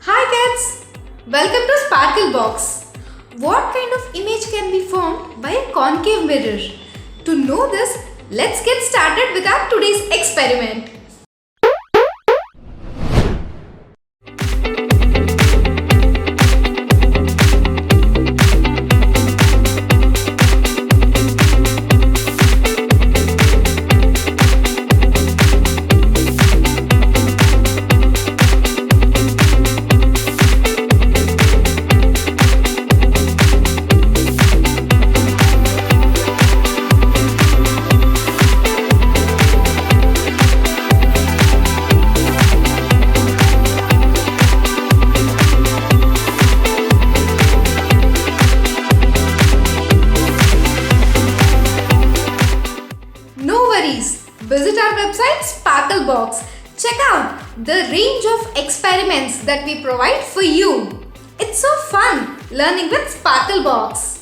Hi kids! Welcome to Sparklebox. What kind of image can be formed by a concave mirror? To know this, let's get started with our today's experiment. Visit our website Sparklebox. Check out the range of experiments that we provide for you. It's so fun learning with Sparklebox.